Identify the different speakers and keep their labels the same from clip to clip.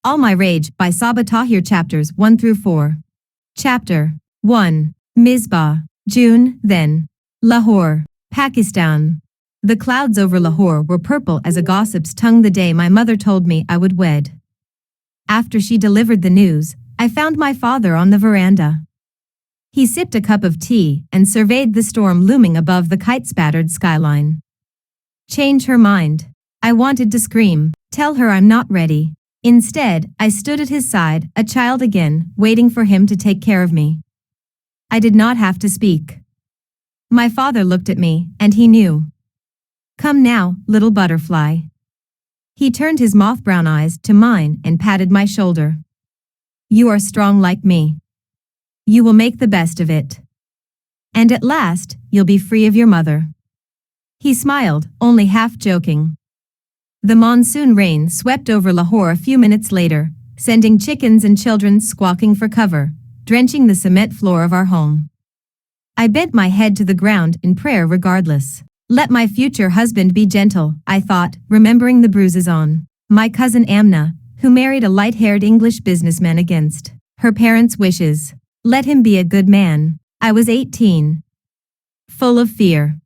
Speaker 1: All My Rage by Sabaa Tahir chapters 1 through 4. Chapter 1. Misbah, June, then. Lahore, Pakistan. The clouds over Lahore were purple as a gossip's tongue the day my mother told me I would wed. After she delivered the news, I found my father on the veranda. He sipped a cup of tea and surveyed the storm looming above the kite-spattered skyline. Change her mind. I wanted to scream, tell her I'm not ready. Instead, I stood at his side, a child again, waiting for him to take care of me. I did not have to speak. My father looked at me, and he knew. Come now, little butterfly. He turned his moth-brown eyes to mine and patted my shoulder. You are strong like me. You will make the best of it. And at last, you'll be free of your mother. He smiled, only half joking. The monsoon rain swept over Lahore a few minutes later, sending chickens and children squawking for cover, drenching the cement floor of our home. I bent my head to the ground in prayer regardless. Let my future husband be gentle, I thought, remembering the bruises on my cousin Amna, who married a light-haired English businessman against her parents' wishes. Let him be a good man. I was 18. Full of fear.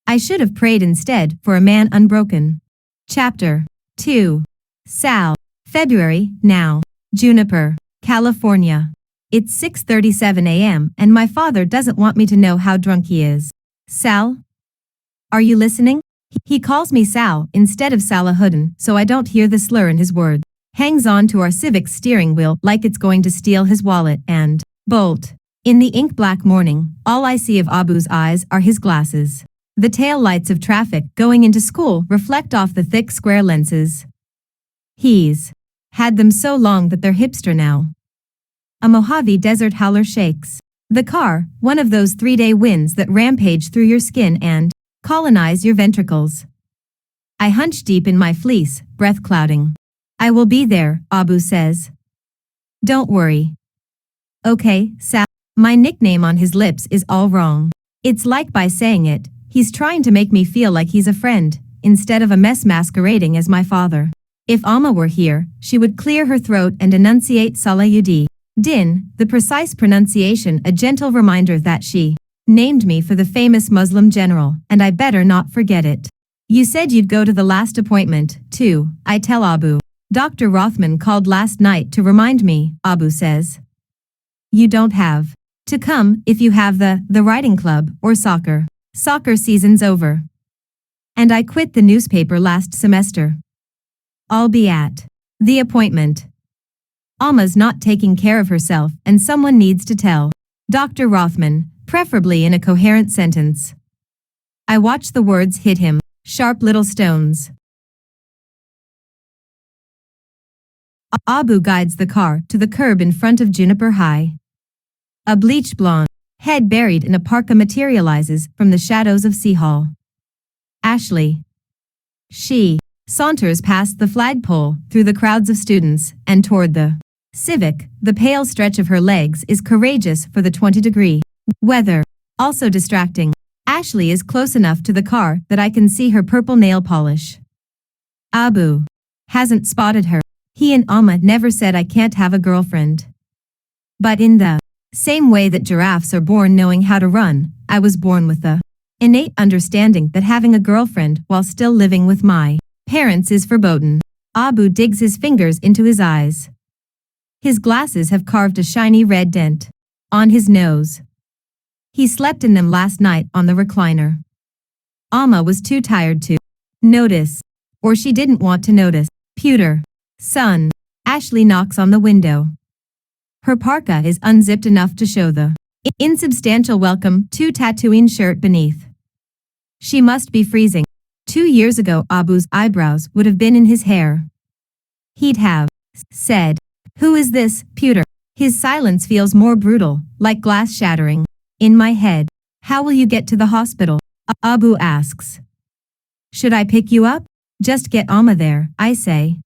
Speaker 1: I should have prayed instead for a man unbroken. Chapter 2. Sal. February, now. Juniper, California. It's 6:37 a.m. and my father doesn't want me to know how drunk he is. Sal? Are you listening? He calls me Sal instead of Salahuddin, so I don't hear the slur in his words. Hangs on to our Civic's steering wheel like it's going to steal his wallet and bolt. In the ink-black morning, all I see of Abu's eyes are his glasses. The tail lights of traffic going into school reflect off the thick square lenses. He's had them so long that they're hipster now. A Mojave Desert howler shakes the car, one of those 3-day winds that rampage through your skin and colonize your ventricles. I hunch deep in my fleece, breath clouding. I will be there, Abu says. Don't worry. Okay, Sal. My nickname on his lips is all wrong. It's like by saying it, he's trying to make me feel like he's a friend, instead of a mess masquerading as my father. If Alma were here, she would clear her throat and enunciate Salahuddin, the precise pronunciation, a gentle reminder that she named me for the famous Muslim general, and I better not forget it. You said you'd go to the last appointment, too, I tell Abu. Dr. Rothman called last night to remind me, Abu says. You don't have to come if you have the writing club or soccer. Soccer season's over. And I quit the newspaper last semester. I'll be at the appointment. Alma's not taking care of herself and someone needs to tell Dr. Rothman, preferably in a coherent sentence. I watch the words hit him, sharp little stones. Abu guides the car to the curb in front of Juniper High. A bleached blonde head buried in a parka materializes from the shadows of Sea Hall. Ashley. She saunters past the flagpole, through the crowds of students, and toward the Civic. The pale stretch of her legs is courageous for the 20-degree weather. Also distracting. Ashley is close enough to the car that I can see her purple nail polish. Abu hasn't spotted her. He and Alma never said I can't have a girlfriend. But in the same way that giraffes are born knowing how to run, I was born with the innate understanding that having a girlfriend while still living with my parents is forbidden. Abu digs his fingers into his eyes. His glasses have carved a shiny red dent on his nose. He slept in them last night on the recliner. Alma was too tired to notice, or she didn't want to notice. Pewter. Son. Ashley knocks on the window. Her parka is unzipped enough to show the insubstantial welcome to tattooing shirt beneath. She must be freezing. 2 years ago Abu's eyebrows would have been in his hair. He'd have said, "Who is this, Pewter?" His silence feels more brutal, like glass shattering. In my head. How will you get to the hospital? Abu asks. Should I pick you up? Just get Alma there, I say.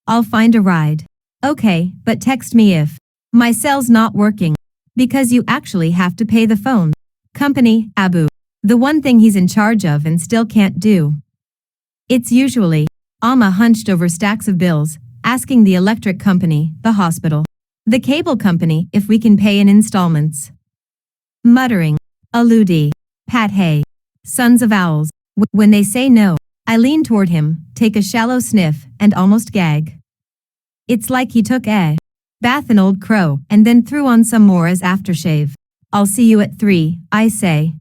Speaker 1: I'll find a ride. Okay, but text me if my cell's not working. Because you actually have to pay the phone company, Abu. The one thing he's in charge of and still can't do. It's usually Alma hunched over stacks of bills, asking the electric company, the hospital, the cable company if we can pay in installments. Muttering, Aludi, Pat Hay, sons of owls. When they say no, I lean toward him, take a shallow sniff, and almost gag. It's like he took a bath in Old Crow and then threw on some more as aftershave. I'll see you at 3, I say.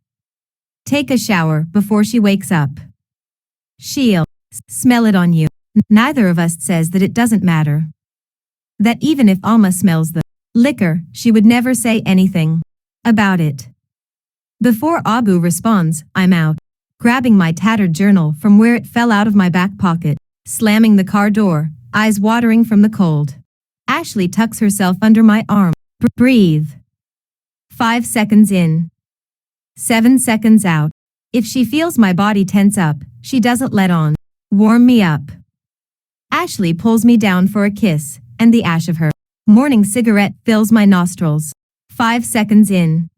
Speaker 1: Take a shower before she wakes up. She'll smell it on you. Neither of us says that it doesn't matter. That even if Alma smells the liquor, she would never say anything about it. Before Abu responds, I'm out, grabbing my tattered journal from where it fell out of my back pocket, slamming the car door, eyes watering from the cold. Ashley tucks herself under my arm. Breathe. 5 seconds in. 7 seconds out. If she feels my body tense up, she doesn't let on. Warm me up. Ashley pulls me down for a kiss, and the ash of her morning cigarette fills my nostrils. 5 seconds in.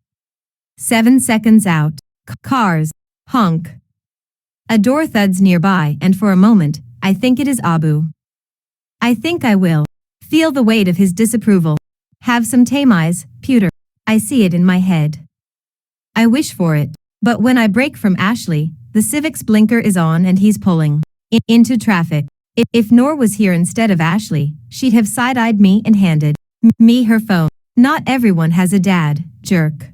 Speaker 1: 7 seconds out. Cars. Honk. A door thuds nearby, and for a moment, I think it is Abu. I think I will feel the weight of his disapproval. Have some tame eyes, pewter. I see it in my head. I wish for it, but when I break from Ashley, the Civic's blinker is on and he's pulling into traffic. If Noor was here instead of Ashley, she'd have side-eyed me and handed me her phone. Not everyone has a dad, jerk.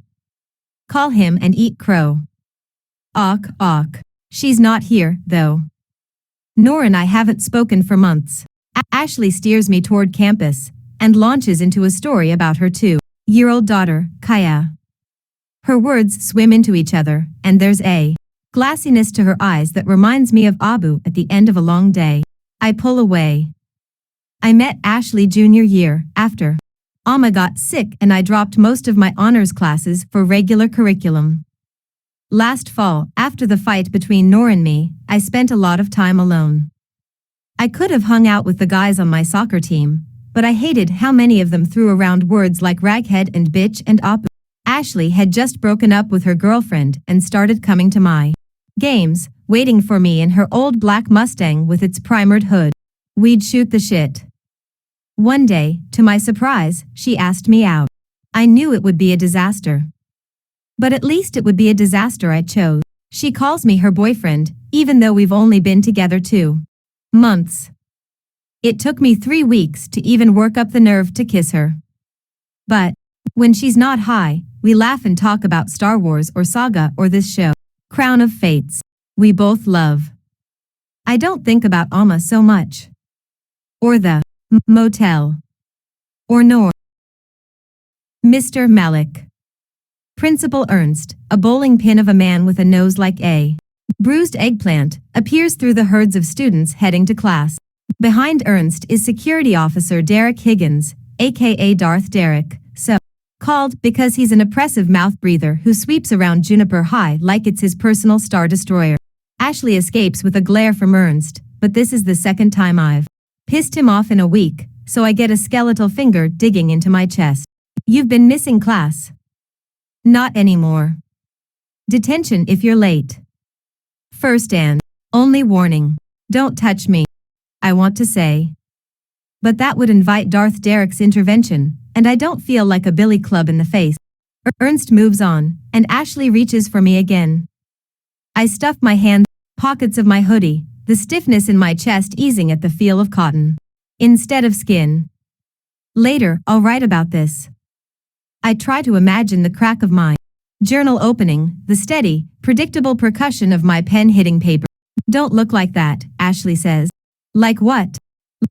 Speaker 1: Call him and eat crow. Awk. She's not here, though. Noor and I haven't spoken for months. Ashley steers me toward campus and launches into a story about her 2-year-old daughter, Kaya. Her words swim into each other, and there's a glassiness to her eyes that reminds me of Abu at the end of a long day. I pull away. I met Ashley junior year, after Alma got sick and I dropped most of my honors classes for regular curriculum. Last fall, after the fight between Noor and me, I spent a lot of time alone. I could have hung out with the guys on my soccer team, but I hated how many of them threw around words like raghead and bitch and op. Ashley had just broken up with her girlfriend and started coming to my games, waiting for me in her old black Mustang with its primered hood. We'd shoot the shit. One day, to my surprise, she asked me out. I knew it would be a disaster. But at least it would be a disaster I chose. She calls me her boyfriend, even though we've only been together 2 months. It took me 3 weeks to even work up the nerve to kiss her. But when she's not high, we laugh and talk about Star Wars or Saga or this show, Crown of Fates. We both love. I don't think about Alma so much. Or the motel. Or Noor. Mr. Malik. Principal Ernst, a bowling pin of a man with a nose like a bruised eggplant, appears through the herds of students heading to class. Behind Ernst is security officer Derek Higgins, aka Darth Derek, so called because he's an oppressive mouth breather who sweeps around Juniper High like it's his personal star destroyer. Ashley escapes with a glare from Ernst, but this is the second time I've pissed him off in a week, so I get a skeletal finger digging into my chest. You've been missing class. Not anymore. Detention if you're late. First and only warning. Don't touch me. I want to say. But that would invite Darth Derek's intervention, and I don't feel like a billy club in the face. Ernst moves on, and Ashley reaches for me again. I stuff my hands in pockets of my hoodie, the stiffness in my chest easing at the feel of cotton instead of skin. Later, I'll write about this. I try to imagine the crack of my journal opening, the steady, predictable percussion of my pen hitting paper. Don't look like that, Ashley says. Like what?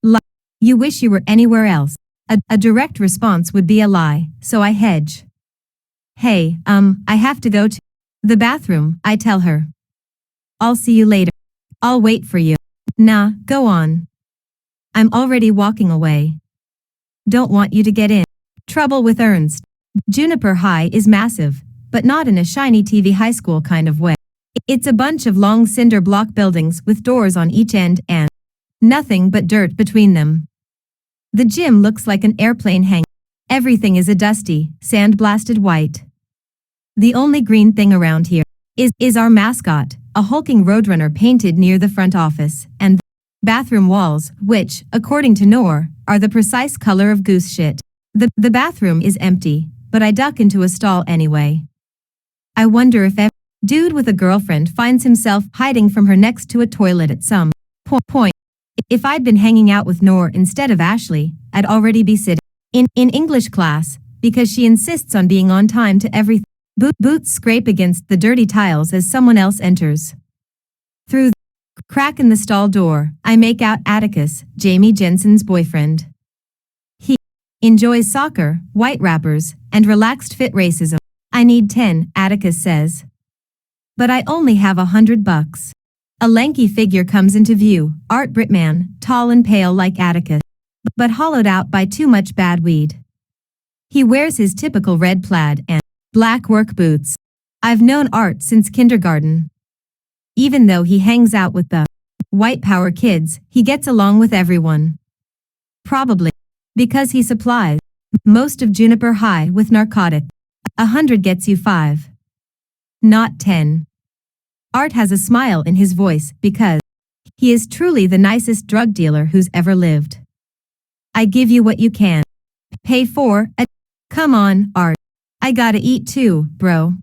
Speaker 1: Like you wish you were anywhere else. A direct response would be a lie, so I hedge. Hey, I have to go to the bathroom, I tell her. I'll see you later. I'll wait for you. Nah, go on. I'm already walking away. Don't want you to get in trouble with Ernst. Juniper High is massive, but not in a shiny TV high school kind of way. It's a bunch of long cinder block buildings with doors on each end and nothing but dirt between them. The gym looks like an airplane hangar. Everything is a dusty, sand-blasted white. The only green thing around here is our mascot, a hulking roadrunner painted near the front office, and bathroom walls, which, according to Noor, are the precise color of goose shit. The bathroom is empty, but I duck into a stall anyway. I wonder if every dude with a girlfriend finds himself hiding from her next to a toilet at some point. If I'd been hanging out with Noor instead of Ashley, I'd already be sitting in English class, because she insists on being on time to everything. Boots scrape against the dirty tiles as someone else enters. Through the crack in the stall door, I make out Atticus, Jamie Jensen's boyfriend. He enjoys soccer, white rappers, and relaxed fit racism. I need 10, Atticus says. But I only have $100. A lanky figure comes into view, Art Britman, tall and pale like Atticus, but hollowed out by too much bad weed. He wears his typical red plaid and black work boots. I've known Art since kindergarten. Even though he hangs out with the white power kids, he gets along with everyone. Probably because he supplies most of Juniper High with narcotics. 100 gets you 5. Not 10. Art has a smile in his voice because he is truly the nicest drug dealer who's ever lived. I give you what you can pay for. Come on, Art. I gotta eat too, bro.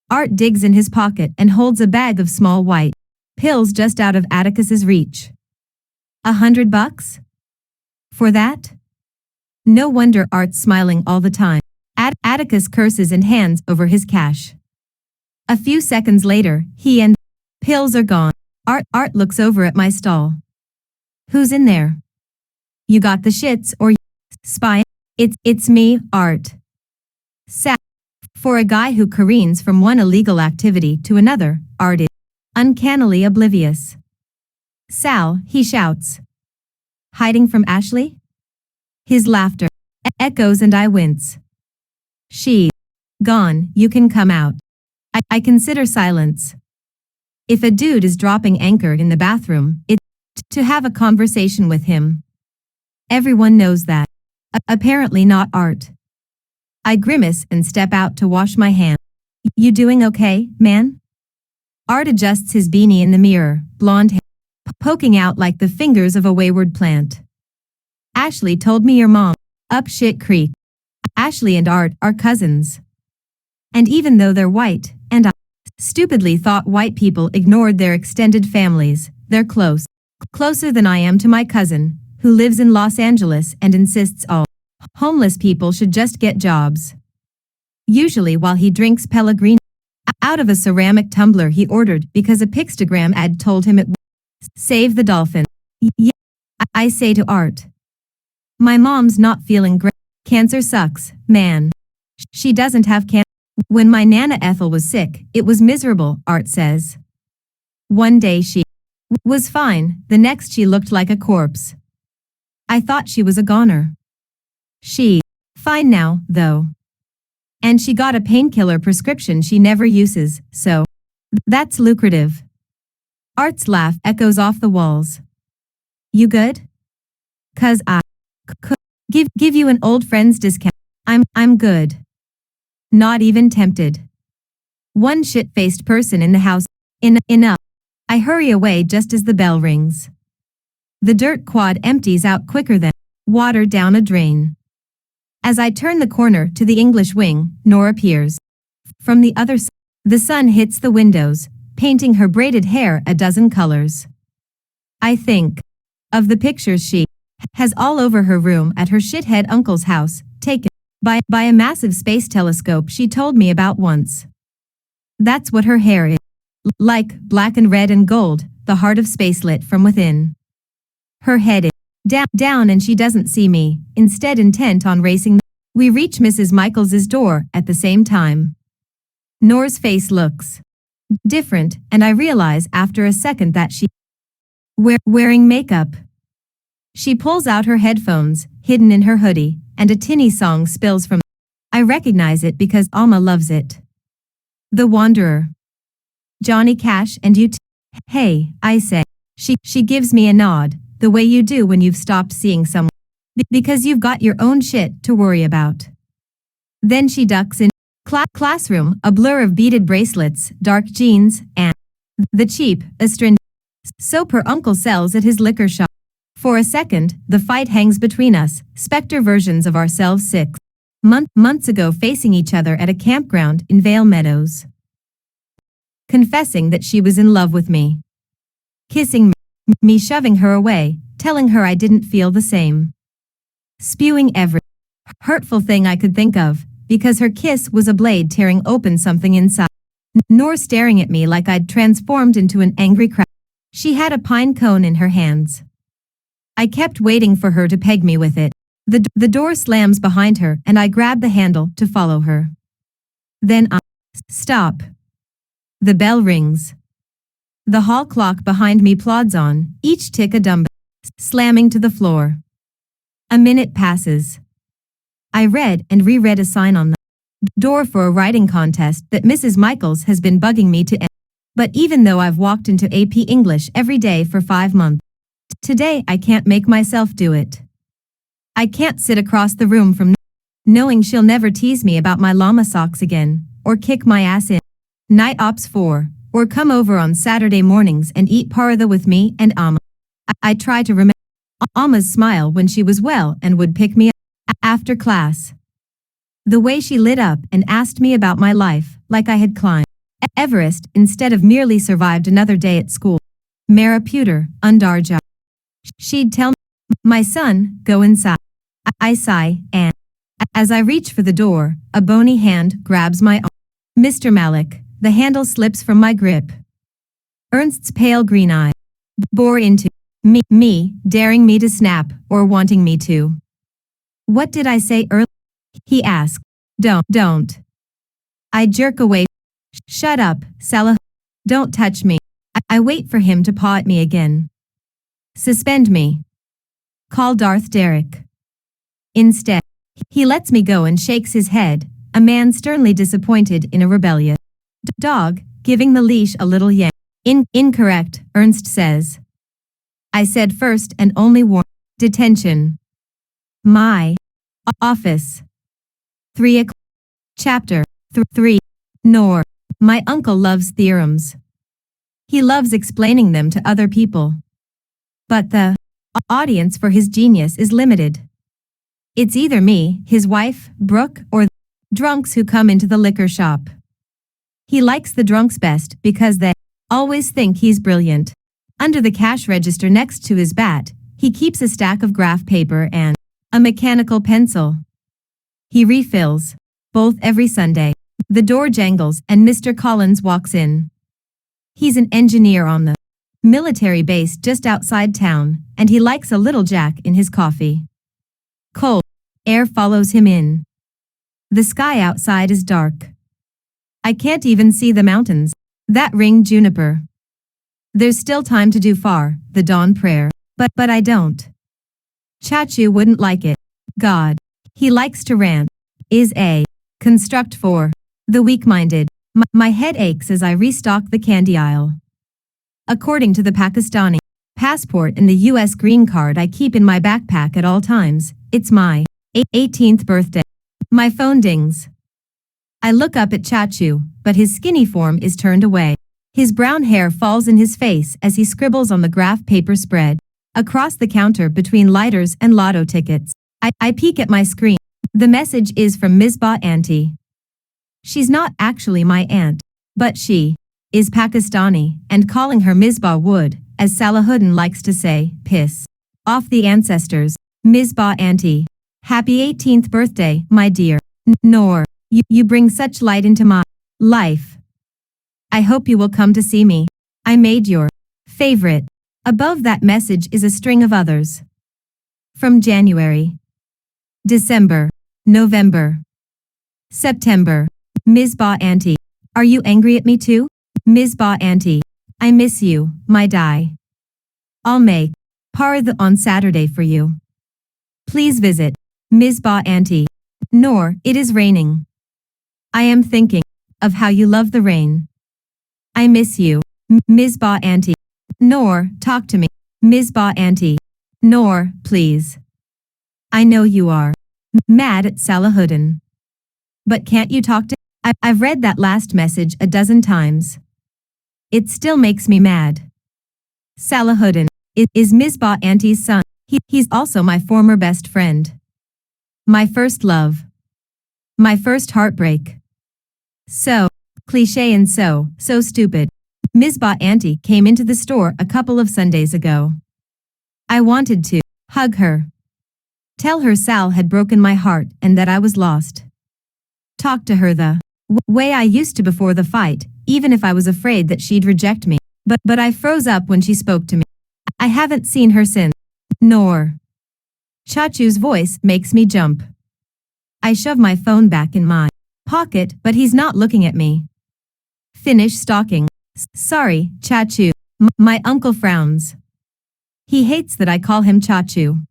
Speaker 1: Art digs in his pocket and holds a bag of small white pills just out of Atticus's reach. $100? For that? No wonder Art's smiling all the time. Atticus curses and hands over his cash. A few seconds later, he and pills are gone. Art looks over at my stall. Who's in there? You got the shits or spy? It's me, Art. Sad. For a guy who careens from one illegal activity to another, Art is uncannily oblivious. Sal, he shouts. Hiding from Ashley? His laughter echoes and I wince. She's gone, you can come out. I consider silence. If a dude is dropping anchor in the bathroom, it's to have a conversation with him. Everyone knows that. Apparently not Art. I grimace and step out to wash my hands. You doing okay, man? Art adjusts his beanie in the mirror, blonde hair poking out like the fingers of a wayward plant. Ashley told me your mom up shit creek. Ashley and Art are cousins. And even though they're white, and I stupidly thought white people ignored their extended families, they're close. Closer than I am to my cousin, who lives in Los Angeles and insists all homeless people should just get jobs. Usually while he drinks Pellegrino out of a ceramic tumbler he ordered because a pictogram ad told him it would save the dolphin. Yeah, I say to Art. My mom's not feeling great. Cancer sucks, man. She doesn't have cancer. When my Nana Ethel was sick, it was miserable, Art says. One day she was fine, the next she looked like a corpse. I thought she was a goner. She's fine now, though. And she got a painkiller prescription she never uses, so that's lucrative. Art's laugh echoes off the walls. You good? 'Cause I could give you an old friend's discount. I'm good. Not even tempted. One shit-faced person in the house. Enough. I hurry away just as the bell rings. The dirt quad empties out quicker than water down a drain. As I turn the corner to the English wing, Noor appears. From the other side, the sun hits the windows, painting her braided hair a dozen colors. I think of the pictures she has all over her room at her shithead uncle's house, taken by a massive space telescope she told me about once. That's what her hair is. Like black and red and gold, the heart of space lit from within. Her head is down and she doesn't see me, instead intent on racing. We reach Mrs. Michaels's door at the same time. Noor's face looks different, and I realize after a second that she wearing makeup. She pulls out her headphones, hidden in her hoodie, and a tinny song spills from. I recognize it because Alma loves it. The Wanderer. Johnny Cash and you Hey, I say. She gives me a nod, the way you do when you've stopped seeing someone. Because you've got your own shit to worry about. Then she ducks in. Classroom, a blur of beaded bracelets, dark jeans, and the cheap, astringent Soap her uncle sells at his liquor shop. For a second, the fight hangs between us, specter versions of ourselves 6 months ago facing each other at a campground in Vale Meadows. Confessing that she was in love with me. Kissing me, shoving her away, telling her I didn't feel the same. Spewing every hurtful thing I could think of, because her kiss was a blade tearing open something inside. Nor staring at me like I'd transformed into an angry crab. She had a pine cone in her hands. I kept waiting for her to peg me with it. The door slams behind her and I grab the handle to follow her. Then I stop. The bell rings. The hall clock behind me plods on, each tick a dumbbell, slamming to the floor. A minute passes. I read and reread a sign on the door for a writing contest that Mrs. Michaels has been bugging me to enter. But even though I've walked into AP English every day for 5 months, today I can't make myself do it. I can't sit across the room from knowing she'll never tease me about my llama socks again, or kick my ass in night ops 4, or come over on Saturday mornings and eat paratha with me and Amma. I try to remember Amma's smile when she was well and would pick me up after class. The way she lit up and asked me about my life, like I had climbed Everest instead of merely survived another day at school. Mera Pewter, Undarja. She'd tell me, my son, go inside. I sigh, and as I reach for the door, a bony hand grabs my arm. Mr. Malik, the handle slips from my grip. Ernst's pale green eye bore into me, daring me to snap, or wanting me to. What did I say earlier? He asked. Don't. I jerk away. Shut up, Salah. Don't touch me. I wait for him to paw at me again. Suspend me. Call Darth Derek. Instead, he lets me go and shakes his head, a man sternly disappointed in a rebellious dog, giving the leash a little yank. Incorrect, Ernst says. I said first and only warn. Detention. My office. 3 o'clock. Chapter 3. Nor. My uncle loves theorems. He loves explaining them to other people. But the audience for his genius is limited. It's either me, his wife, Brooke, or the drunks who come into the liquor shop. He likes the drunks best because they always think he's brilliant. Under the cash register next to his bat, he keeps a stack of graph paper and a mechanical pencil. He refills, both every Sunday. The door jangles and Mr. Collins walks in. He's an engineer on the military base just outside town, and he likes a little Jack in his coffee. Cold air follows him in. The sky outside is dark. I can't even see the mountains that ring juniper. There's still time to do the dawn prayer, but I don't. Chachu wouldn't like it. God. He likes to rant. Is a construct for the weak-minded. My head aches as I restock the candy aisle. According to the Pakistani passport and the US green card I keep in my backpack at all times, it's my 18th birthday. My phone dings. I look up at Chachu, but his skinny form is turned away. His brown hair falls in his face as he scribbles on the graph paper spread across the counter between lighters and lotto tickets. I peek at my screen. The message is from Misbah Auntie. She's not actually my aunt, but she is Pakistani, and calling her Misbah would, as Salahuddin likes to say, piss off the ancestors. Misbah Auntie. Happy 18th birthday, my dear. Noor, you bring such light into my life. I hope you will come to see me. I made your favorite. Above that message is a string of others. From January, December, November, September. Misbah Auntie. Are you angry at me too? Misbah Auntie. I miss you, my die. I'll make paratha on Saturday for you. Please visit. Misbah Auntie. Noor, it is raining. I am thinking of how you love the rain. I miss you. Misbah Auntie. Noor, talk to me. Misbah Auntie. Noor, please. I know you are mad at Salahuddin. But can't you talk to I've read that last message a dozen times. It still makes me mad. Salahuddin is Misbah Auntie's son. He's also my former best friend. My first love. My first heartbreak. So cliché and so stupid. Misbah Auntie came into the store a couple of Sundays ago. I wanted to hug her. Tell her Sal had broken my heart and that I was lost. Talk to her the way I used to before the fight, even if I was afraid that she'd reject me. But I froze up when she spoke to me. I haven't seen her since. Nor. Chachu's voice makes me jump. I shove my phone back in my pocket, but he's not looking at me. Finish stalking. Sorry, Chachu. My uncle frowns. He hates that I call him Chachu.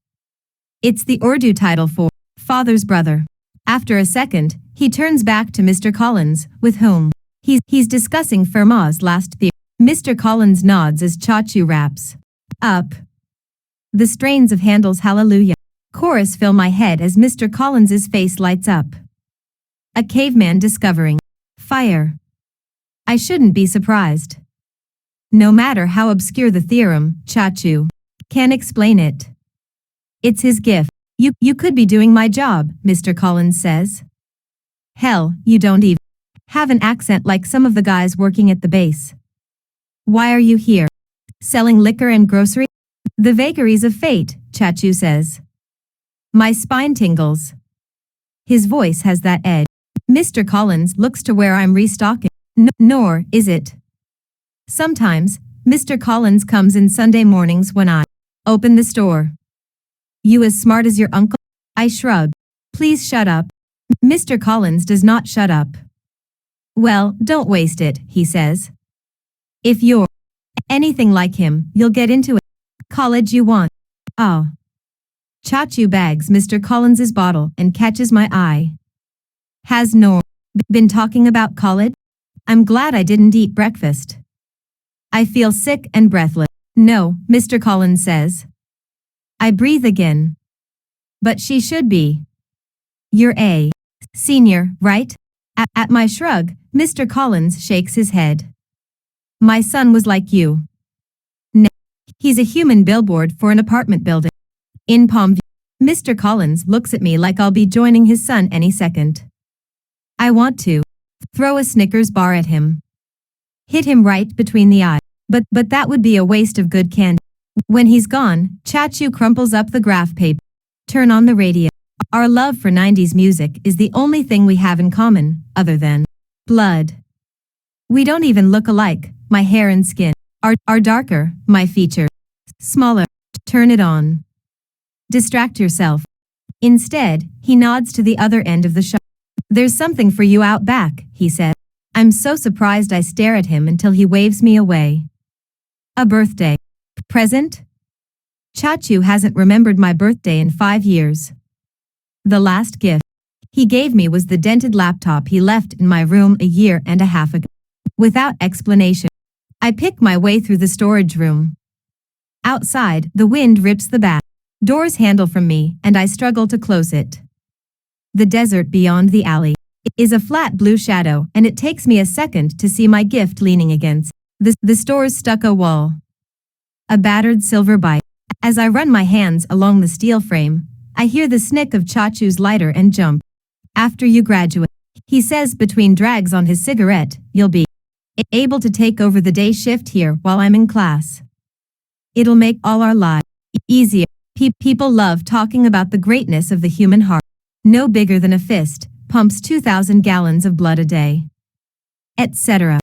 Speaker 1: It's the Urdu title for father's brother. After a second, he turns back to Mr. Collins, with whom he's discussing Fermat's last theory. Mr. Collins nods as Chachu raps up. The strains of Handel's Hallelujah chorus fill my head as Mr. Collins's face lights up. A caveman discovering fire. I shouldn't be surprised. No matter how obscure the theorem, Chachu can explain it. It's his gift. You could be doing my job, Mr. Collins says. Hell, you don't even have an accent like some of the guys working at the base. Why are you here? Selling liquor and grocery? The vagaries of fate, Chachu says. My spine tingles. His voice has that edge. Mr. Collins looks to where I'm restocking. Nor is it. Sometimes, Mr. Collins comes in Sunday mornings when I open the store. You as smart as your uncle? I shrug. Please shut up. Mr. Collins does not shut up. Well, don't waste it, he says. If you're anything like him, you'll get into it. College you want. Oh. Chachu bags Mr. Collins's bottle and catches my eye. Has Nor been talking about college? I'm glad I didn't eat breakfast. I feel sick and breathless. No, Mr. Collins says. I breathe again. But she should be. You're a senior, right? At my shrug, Mr. Collins shakes his head. My son was like you. No, he's a human billboard for an apartment building. In Palmview, Mr. Collins looks at me like I'll be joining his son any second. I want to throw a Snickers bar at him. Hit him right between the eyes. But that would be a waste of good candy. When he's gone, Chachu crumples up the graph paper. Turn on the radio. Our love for 90s music is the only thing we have in common, other than blood. We don't even look alike. My hair and skin are darker, my features smaller. Turn it on. Distract yourself. Instead, he nods to the other end of the shop. There's something for you out back, he says. I'm so surprised I stare at him until he waves me away. A birthday present? Chachu hasn't remembered my birthday in 5 years. The last gift he gave me was the dented laptop he left in my room a year and a half ago. Without explanation, I pick my way through the storage room. Outside, the wind rips the back door's handle from me, and I struggle to close it. The desert beyond the alley is a flat blue shadow, and it takes me a second to see my gift leaning against the store's stucco wall. A battered silver bite. As I run my hands along the steel frame, I hear the snick of Chachu's lighter and jump. After you graduate, he says between drags on his cigarette, you'll be able to take over the day shift here while I'm in class. It'll make all our lives easier. People love talking about the greatness of the human heart. No bigger than a fist, pumps 2,000 gallons of blood a day, etc.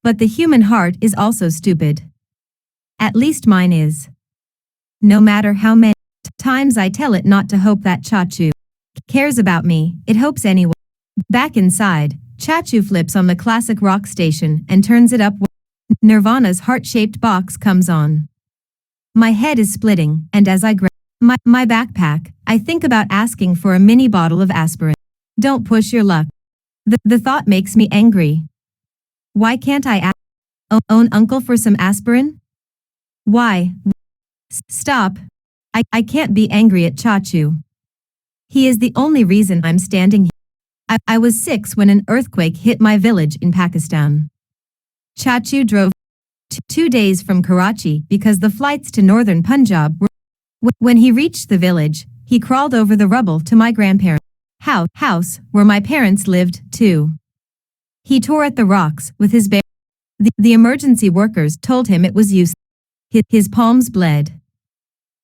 Speaker 1: But the human heart is also stupid. At least mine is. No matter how many times I tell it not to hope that Chachu cares about me, it hopes anyway. Back inside, Chachu flips on the classic rock station and turns it up when Nirvana's heart-shaped box comes on. My head is splitting, and as I grab my backpack, I think about asking for a mini bottle of aspirin. Don't push your luck. The thought makes me angry. Why can't I ask own uncle for some aspirin? Why? Stop. I can't be angry at Chachu. He is the only reason I'm standing here. I was 6 when an earthquake hit my village in Pakistan. Chachu drove 2 days from Karachi because the flights to northern Punjab were. When he reached the village, he crawled over the rubble to my grandparents' house where my parents lived, too. He tore at the rocks with his bare. The emergency workers told him it was useless. His palms bled.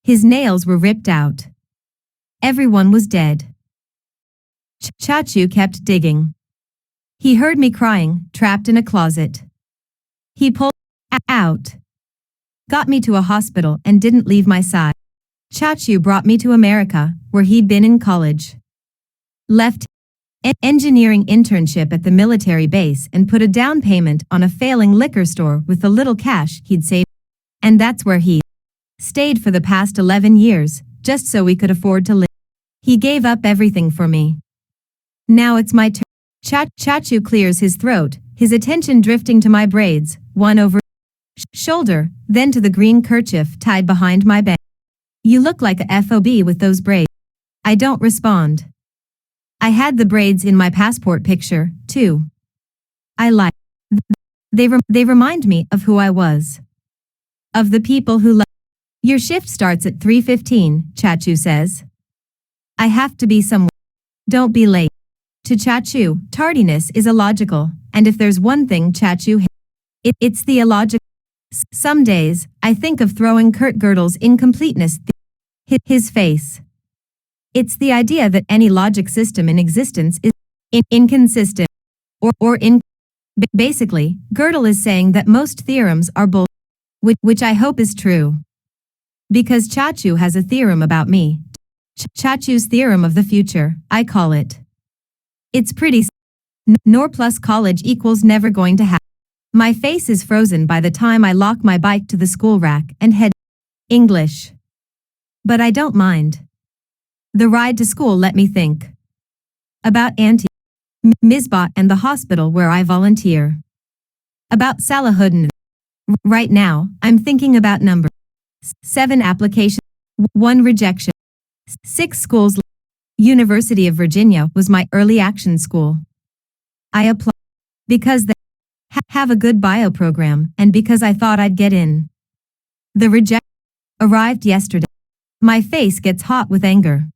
Speaker 1: His nails were ripped out. Everyone was dead. Chachu kept digging. He heard me crying, trapped in a closet. He pulled out, got me to a hospital and didn't leave my side. Chachu brought me to America, where he'd been in college. Left an engineering internship at the military base and put a down payment on a failing liquor store with the little cash he'd saved. And that's where he stayed for the past 11 years, just so we could afford to live. He gave up everything for me. Now it's my turn. Chachu clears his throat, his attention drifting to my braids, one over shoulder, then to the green kerchief tied behind my back. You look like a FOB with those braids. I don't respond. I had the braids in my passport picture, too. I like. They remind me of who I was. Of the people who love. Your shift starts at 3:15, Chachu says. I have to be somewhere. Don't be late. To Chachu, tardiness is illogical, and if there's one thing Chachu hates, it's the illogical. Some days, I think of throwing Kurt Gödel's incompleteness. His face. It's the idea that any logic system in existence is inconsistent. Basically, Gödel is saying that most theorems are bull, which I hope is true. Because Chachu has a theorem about me. Chachu's theorem of the future, I call it. It's pretty. Nor plus college equals never going to happen. My face is frozen by the time I lock my bike to the school rack and head English. But I don't mind. The ride to school let me think. About Auntie Misbah and the hospital where I volunteer. About Salahuddin. Right now, I'm thinking about number 7 applications, 1 rejection, 6 schools. University of Virginia was my early action school. I applied because they have a good bio program and because I thought I'd get in. The rejection arrived yesterday. My face gets hot with anger.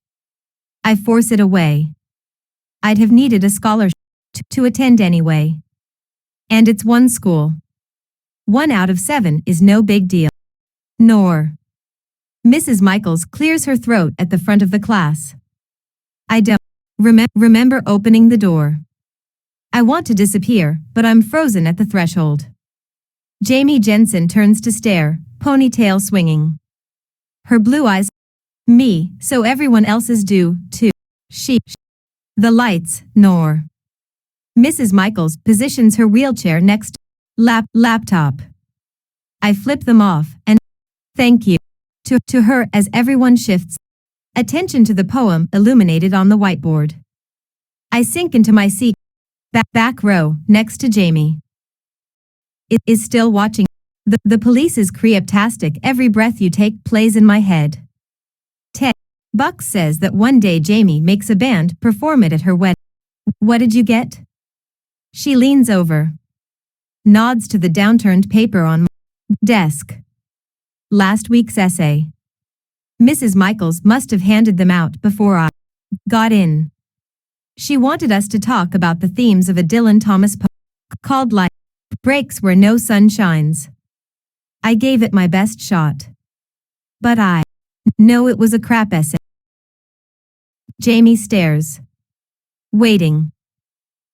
Speaker 1: I force it away. I'd have needed a scholarship to attend anyway. And it's one school. 1 out of 7 is no big deal. Nor. Mrs. Michaels clears her throat at the front of the class. I don't remember opening the door. I want to disappear, but I'm frozen at the threshold. Jamie Jensen turns to stare, ponytail swinging. Her blue eyes. Me, so everyone else's do, too. She. The lights, nor. Mrs. Michaels positions her wheelchair next laptop. I flip them off and thank you to her as everyone shifts attention to the poem illuminated on the whiteboard. I sink into my seat, back row, next to Jamie. It is still watching. The police's creeptastic every breath you take plays in my head. Ted Buck says that one day Jamie makes a band perform it at her wedding. What did you get? She leans over. Nods to the downturned paper on my desk. Last week's essay. Mrs. Michaels must have handed them out before I got in. She wanted us to talk about the themes of a Dylan Thomas poem called Light Breaks Where No Sun Shines. I gave it my best shot. But I know it was a crap essay. Jamie stares. Waiting.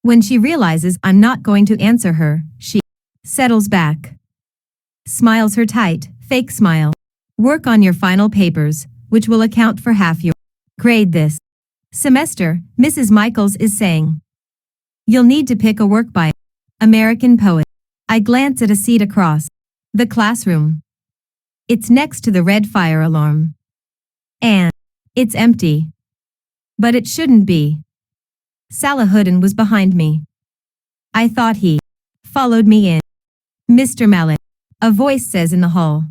Speaker 1: When she realizes I'm not going to answer her, she settles back. Smiles her tight, fake smile. Work on your final papers, which will account for half your grade this semester, Mrs. Michaels is saying. You'll need to pick a work by American poet. I glance at a seat across the classroom. It's next to the red fire alarm. And it's empty. But it shouldn't be. Salahuddin was behind me. I thought he followed me in. Mr. Malik, a voice says in the hall.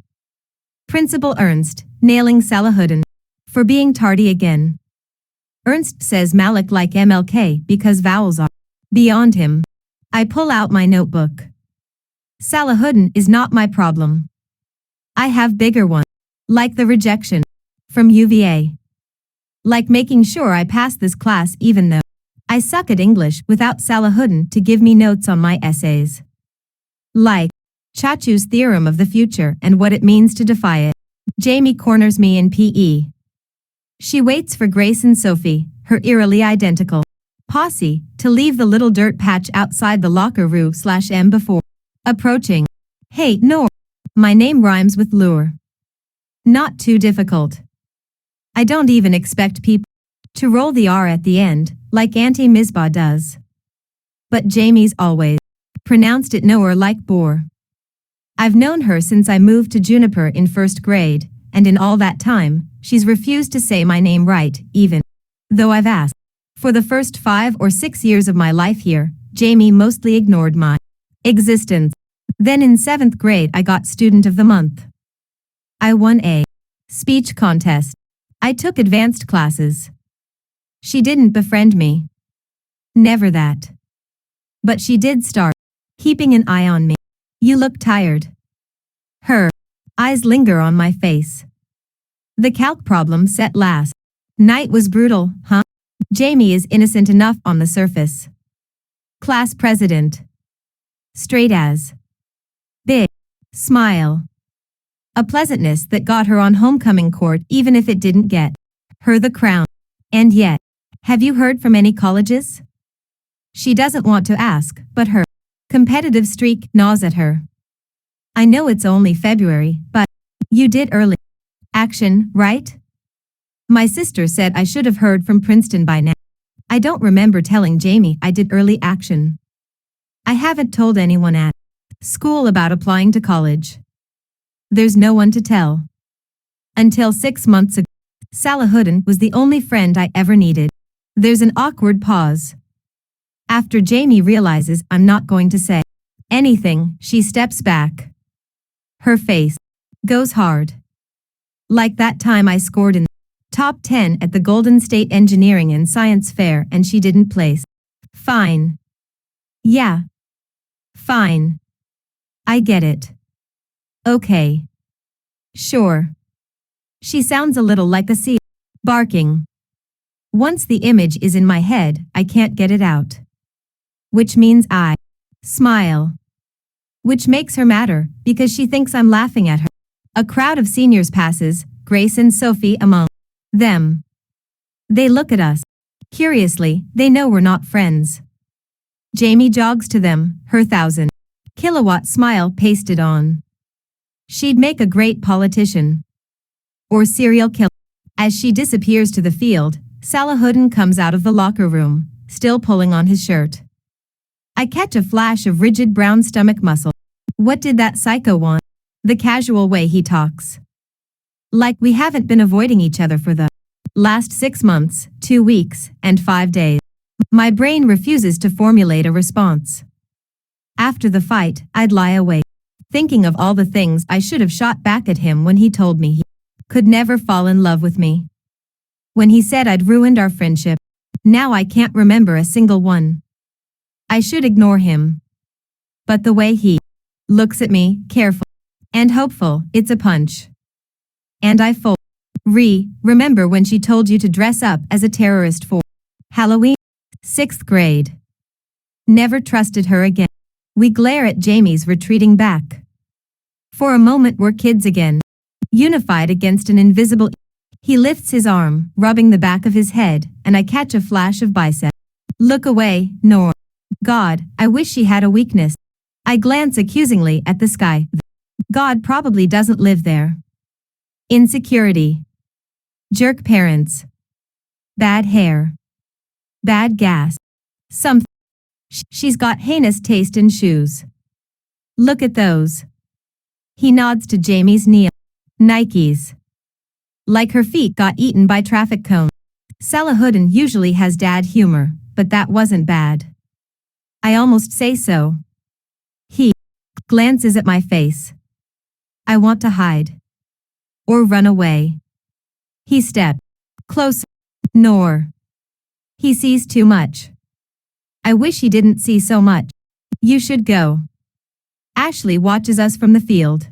Speaker 1: Principal Ernst, nailing Salahuddin for being tardy again. Ernst says Malik like MLK because vowels are beyond him. I pull out my notebook. Salahuddin is not my problem. I have bigger ones. Like the rejection from UVA. Like making sure I pass this class even though I suck at English without Salahuddin to give me notes on my essays. Like Chachu's theorem of the future and what it means to defy it. Jamie corners me in PE. She waits for Grace and Sophie, her eerily identical posse, to leave the little dirt patch outside the locker room/M before approaching. Hey, Noor. My name rhymes with lure. Not too difficult. I don't even expect people to roll the R at the end, like Auntie Misbah does. But Jamie's always pronounced it Noor like boar. I've known her since I moved to Juniper in first grade, and in all that time, she's refused to say my name right, even though I've asked. For the first 5 or 6 years of my life here, Jamie mostly ignored my existence. Then in 7th grade I got Student of the Month. I won a speech contest. I took advanced classes. She didn't befriend me. Never that. But she did start keeping an eye on me. You look tired. Her eyes linger on my face. The calc problem set last night was brutal, huh? Jamie is innocent enough on the surface. Class president. Straight as. Big. Smile. A pleasantness that got her on homecoming court even if it didn't get her the crown. And yet, have you heard from any colleges? She doesn't want to ask, but her competitive streak gnaws at her. I know it's only February, but you did early action, right? My sister said I should have heard from Princeton by now. I don't remember telling Jamie I did early action. I haven't told anyone at school about applying to college. There's no one to tell. Until 6 months ago, Salahuddin was the only friend I ever needed. There's an awkward pause. After Jamie realizes I'm not going to say anything, she steps back. Her face goes hard. Like that time I scored in top 10 at the Golden State Engineering and Science Fair and she didn't place. Fine. Yeah. Fine. I get it. Okay. Sure. She sounds a little like a seal barking. Once the image is in my head, I can't get it out. Which means I smile. Which makes her madder, because she thinks I'm laughing at her. A crowd of seniors passes, Grace and Sophie among them. They look at us. Curiously, they know we're not friends. Jamie jogs to them, her 1,000-kilowatt smile pasted on. She'd make a great politician. Or serial killer. As she disappears to the field, Salahuddin comes out of the locker room, still pulling on his shirt. I catch a flash of rigid brown stomach muscle. What did that psycho want? The casual way he talks. Like we haven't been avoiding each other for the last 6 months, 2 weeks, and 5 days. My brain refuses to formulate a response. After the fight, I'd lie awake, thinking of all the things I should have shot back at him when he told me he could never fall in love with me. When he said I'd ruined our friendship. Now I can't remember a single one. I should ignore him. But the way he looks at me, careful and hopeful, it's a punch. And I fold. Remember when she told you to dress up as a terrorist for Halloween? 6th grade. Never trusted her again. We glare at Jamie's retreating back. For a moment we're kids again. Unified against an invisible. He lifts his arm, rubbing the back of his head, and I catch a flash of bicep. Look away, Noor. God, I wish she had a weakness. I glance accusingly at the sky. God probably doesn't live there. Insecurity. Jerk parents. Bad hair. Bad gas. She's got heinous taste in shoes. Look at those. He nods to Jamie's knee. Nikes. Like her feet got eaten by traffic cones. Salahuddin usually has dad humor, but that wasn't bad. I almost say so. He glances at my face. I want to hide. Or run away. He steps closer. Noor. He sees too much. I wish he didn't see so much. You should go. Ashley watches us from the field.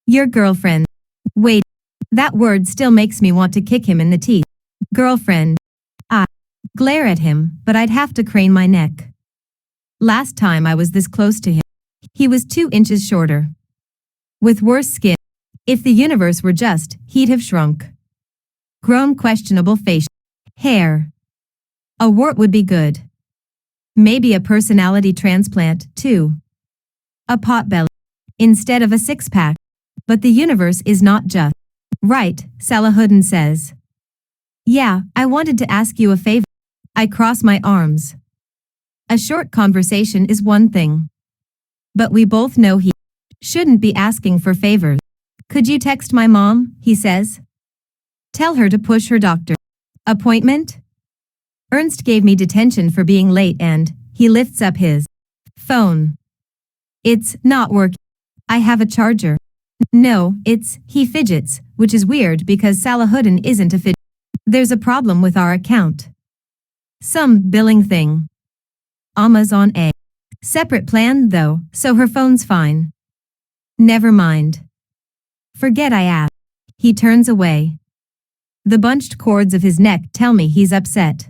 Speaker 1: Your girlfriend. Wait. That word still makes me want to kick him in the teeth. Girlfriend. I glare at him, but I'd have to crane my neck. Last time I was this close to him, he was 2 inches shorter. With worse skin. If the universe were just, he'd have shrunk. Grown questionable facial hair. A wart would be good. Maybe a personality transplant, too. A potbelly. Instead of a 6-pack. But the universe is not just. Right, Salahuddin says. Yeah, I wanted to ask you a favor. I cross my arms. A short conversation is one thing. But we both know he shouldn't be asking for favors. Could you text my mom, he says. Tell her to push her doctor appointment? Ernst gave me detention for being late and he lifts up his phone. It's not working. I have a charger. No, he fidgets, which is weird because Salahuddin isn't a fidget. There's a problem with our account. Some billing thing. Amma's on a separate plan though, so her phone's fine. Never mind. Forget I asked. He turns away. The bunched cords of his neck tell me he's upset.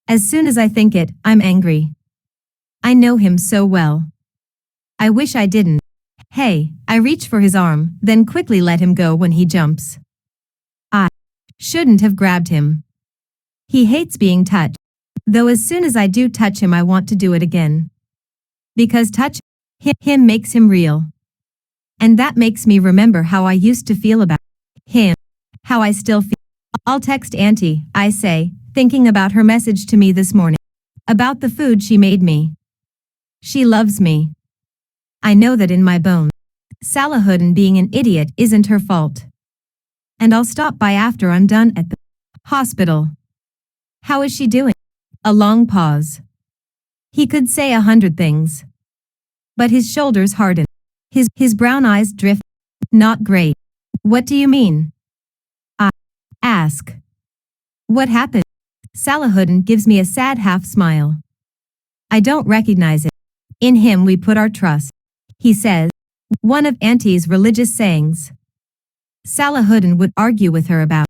Speaker 1: As soon as I think it, I'm angry. I know him so well. I wish I didn't. Hey, I reach for his arm, then quickly let him go when he jumps. I shouldn't have grabbed him. He hates being touched, though as soon as I do touch him I want to do it again. Because touch him makes him real. And that makes me remember how I used to feel about him, how I still feel. I'll text Auntie, I say, thinking about her message to me this morning. About the food she made me. She loves me. I know that in my bones. Salahuddin being an idiot isn't her fault. And I'll stop by after I'm done at the hospital. How is she doing? A long pause. He could say 100 things. But his shoulders harden. His brown eyes drift. Not great. What do you mean? I ask. What happened? Salahuddin gives me a sad half smile. I don't recognize it. In him we put our trust. He says. One of Auntie's religious sayings. Salahuddin would argue with her about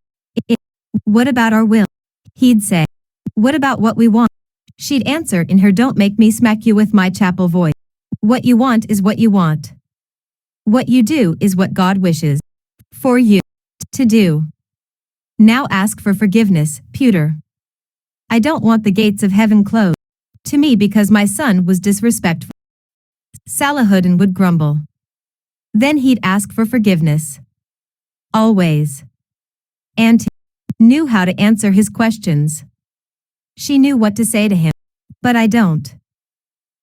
Speaker 1: it. What about our will? He'd say. What about what we want? She'd answer in her don't make me smack you with my chapel voice. What you want is what you want. What you do is what God wishes for you to do. Now ask for forgiveness, Pewter. I don't want the gates of heaven closed to me because my son was disrespectful. Salahuddin would grumble. Then he'd ask for forgiveness. Always. Auntie knew how to answer his questions. She knew what to say to him. But I don't.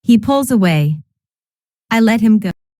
Speaker 1: He pulls away. I let him go.